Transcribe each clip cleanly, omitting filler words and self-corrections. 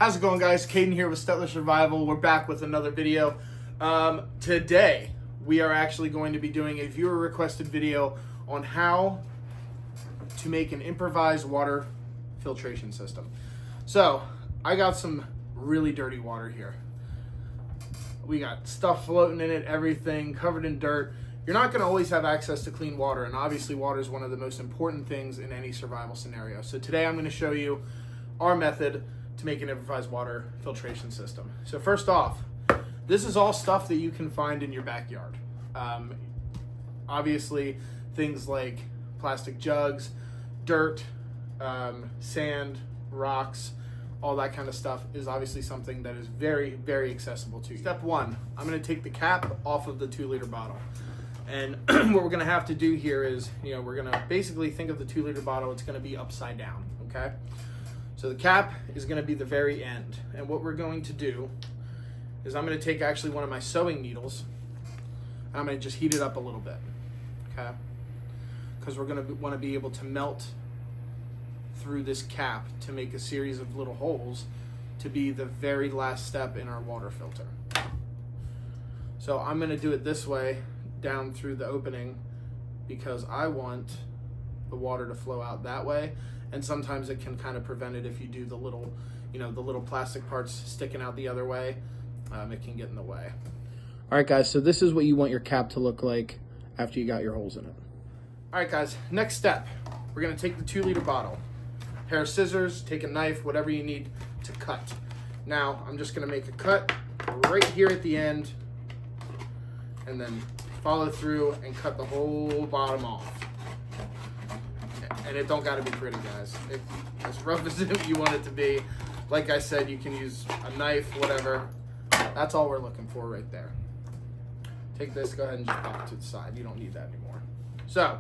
How's it going, guys? Caden here with Stellar Survival. We're back with another video. Today, we are actually going to be doing a viewer requested video on how to make an improvised water filtration system. So, I got some really dirty water here. We got stuff floating in it, everything covered in dirt. You're not going to always have access to clean water, and obviously water is one of the most important things in any survival scenario. So today I'm going to show you our method to make an improvised water filtration system. So first off, this is all stuff that you can find in your backyard. Obviously, things like plastic jugs, dirt, sand, rocks, all that kind of stuff is obviously something that is very, very accessible to you. Step one, I'm going to take the cap off of the 2-liter bottle. And what we're going to have to do here is, we're going to basically think of the 2-liter bottle, it's going to be upside down, okay? So the cap is going to be the very end. And what we're going to do is I'm going to take actually one of my sewing needles. I'm going to just heat it up a little bit, okay? Because we're going to want to be able to melt through this cap to make a series of little holes to be the very last step in our water filter. So I'm going to do it this way down through the opening because I want the water to flow out that way, and sometimes it can kind of prevent it if you do the little, the little plastic parts sticking out the other way. It can get in the way. All right, guys, so this is what you want your cap to look like after you got your holes in it. All right, guys, next step, we're going to take the 2-liter bottle, a pair of scissors, take a knife, whatever you need to cut. Now, I'm just going to make a cut right here at the end and then follow through and cut the whole bottom off. And it don't gotta be pretty, guys. As rough as you want it to be, like I said, you can use a knife, whatever. That's all we're looking for right there. Take this, go ahead and just pop it to the side. You don't need that anymore. So,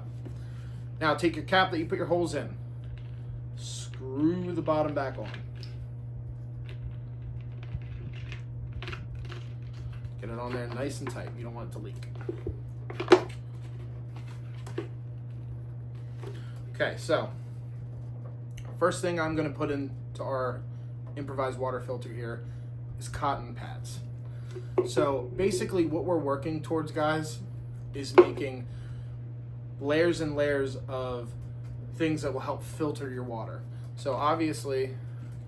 now take your cap that you put your holes in. Screw the bottom back on. Get it on there nice and tight. You don't want it to leak. Okay, so first thing I'm going to put into our improvised water filter here is cotton pads. So basically what we're working towards, guys, is making layers and layers of things that will help filter your water. So obviously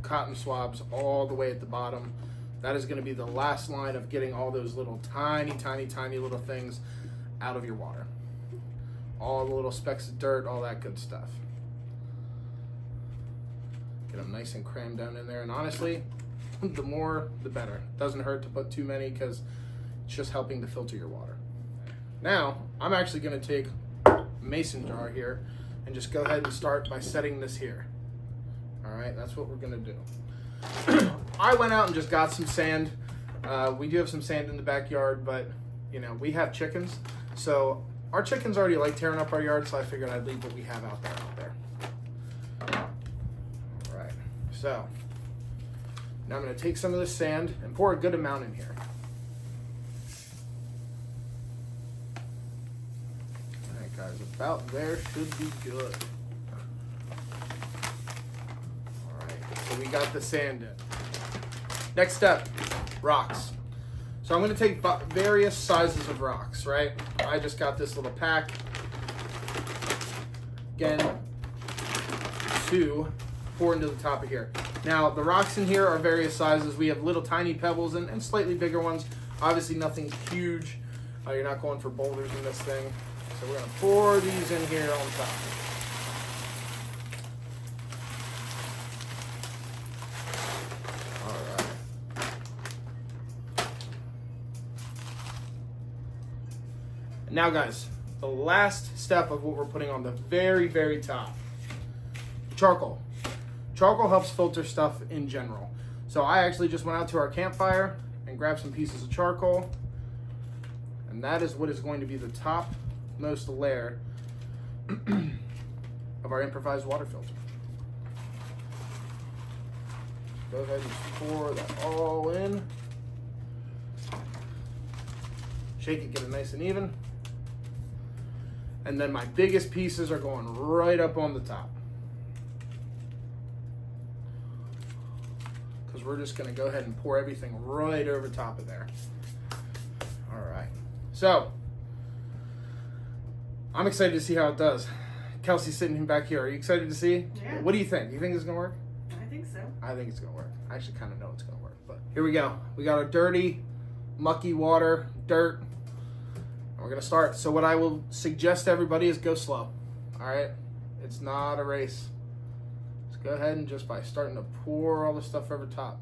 cotton swabs all the way at the bottom. That is going to be the last line of getting all those little tiny, tiny, tiny little things out of your water. All the little specks of dirt, all that good stuff. Get them nice and crammed down in there. And honestly, the more, the better. It doesn't hurt to put too many because it's just helping to filter your water. Now, I'm actually going to take a mason jar here and just go ahead and start by setting this here. All right, that's what we're going to do. I went out and just got some sand. We do have some sand in the backyard, but we have chickens. So our chickens already like tearing up our yard, so I figured I'd leave what we have out there. All right, so now I'm gonna take some of this sand and pour a good amount in here. All right, guys, about there should be good. All right, so we got the sand in. Next step, rocks. So I'm going to take various sizes of rocks, right? I just got this little pack. Again, to pour into the top of here. Now, the rocks in here are various sizes. We have little tiny pebbles and slightly bigger ones. Obviously, nothing huge. You're not going for boulders in this thing. So we're going to pour these in here on top. Now, guys, the last step of what we're putting on the very, very top, charcoal. Charcoal helps filter stuff in general. So I actually just went out to our campfire and grabbed some pieces of charcoal, and that is what is going to be the topmost layer of our improvised water filter. Go ahead and just pour that all in. Shake it, get it nice and even. And then my biggest pieces are going right up on the top. is we're just going to go ahead and pour everything right over top of there. All right. So, I'm excited to see how it does. Kelsey's sitting back here. Are you excited to see? Yeah. What do you think? You think it's going to work? I think so. I think it's going to work. I actually kind of know it's going to work. But here we go. We got our dirty, mucky water, dirt. And we're going to start. So what I will suggest to everybody is go slow. All right? It's not a race. Just go ahead and just by starting to pour all the stuff over top.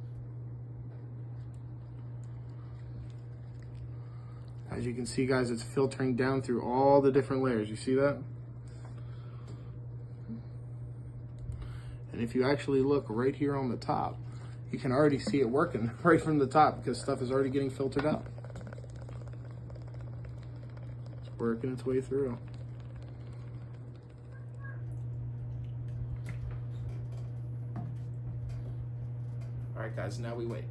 As you can see, guys, it's filtering down through all the different layers. You see that? And if you actually look right here on the top, you can already see it working right from the top because stuff is already getting filtered out. It's working its way through. All right, guys, now we wait.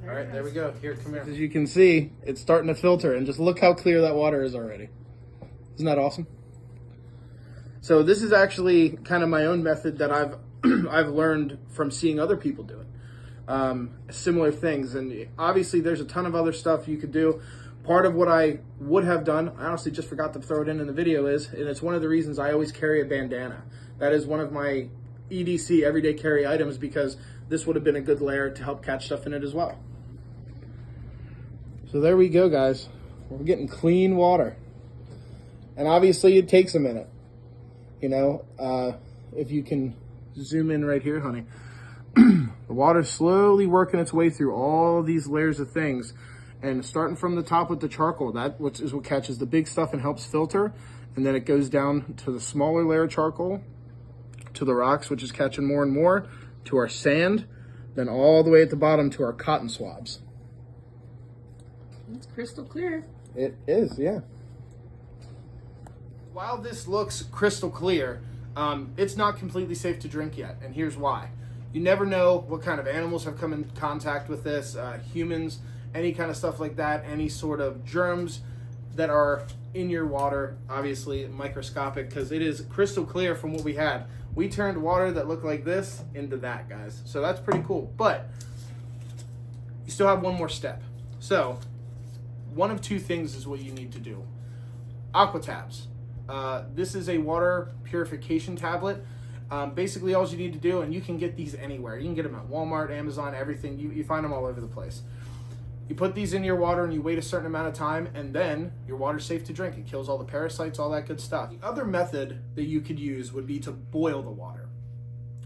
All right, there we go. Here, come here. As you can see, it's starting to filter, and just look how clear that water is already. Isn't that awesome? So this is actually kind of my own method that I've I've learned from seeing other people do it. Similar things, and obviously there's a ton of other stuff you could do. Part of what I would have done, I honestly just forgot to throw it in the video, is, and it's one of the reasons I always carry a bandana. That is one of my EDC everyday carry items because this would have been a good layer to help catch stuff in it as well. So there we go, guys. We're getting clean water. And obviously it takes a minute. You know, if you can zoom in right here, honey. The water's slowly working its way through all these layers of things. And starting from the top with the charcoal, that is what catches the big stuff and helps filter. And then it goes down to the smaller layer of charcoal, to the rocks, which is catching more and more, to our sand, then all the way at the bottom to our cotton swabs. It's crystal clear. It is, yeah. While this looks crystal clear, it's not completely safe to drink yet, and here's why. You never know what kind of animals have come in contact with this, humans, any kind of stuff like that, any sort of germs that are in your water, obviously microscopic, because it is crystal clear from what we had. We turned water that looked like this into that, guys. So that's pretty cool, but you still have one more step. So, one of two things is what you need to do. Aquatabs. This is a water purification tablet. Basically all you need to do, and you can get these anywhere. You can get them at Walmart, Amazon, everything. You find them all over the place. You put these in your water and you wait a certain amount of time, and then your water's safe to drink. It kills all the parasites, all that good stuff. The other method that you could use would be to boil the water.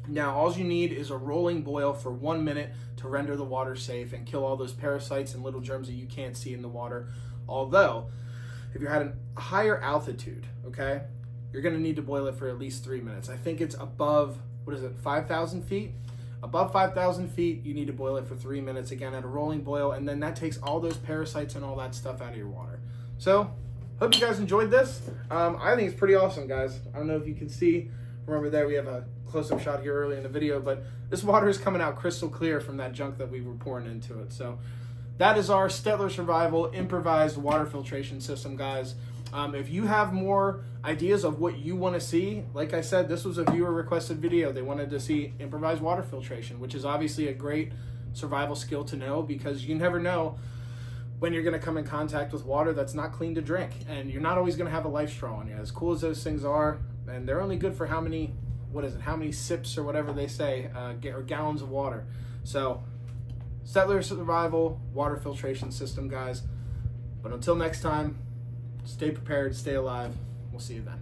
Now, all you need is a rolling boil for 1 minute to render the water safe and kill all those parasites and little germs that you can't see in the water. Although, if you're at a higher altitude, okay, you're going to need to boil it for at least 3 minutes. I think it's above, 5,000 feet? Above 5,000 feet, you need to boil it for 3 minutes, again, at a rolling boil, and then that takes all those parasites and all that stuff out of your water. So, hope you guys enjoyed this. I think it's pretty awesome, guys. I don't know if you can see. Remember there, we have a close-up shot here early in the video, but this water is coming out crystal clear from that junk that we were pouring into it. So that is our Stettler Survival improvised water filtration system, guys. If you have more ideas of what you want to see, like I said, this was a viewer requested video. They wanted to see improvised water filtration, which is obviously a great survival skill to know, because you never know when you're going to come in contact with water that's not clean to drink, and you're not always going to have a life straw on you. As cool as those things are, and they're only good for how many sips or whatever they say, or gallons of water. So, Stettler Survival water filtration system, guys. But until next time, stay prepared, stay alive. We'll see you then.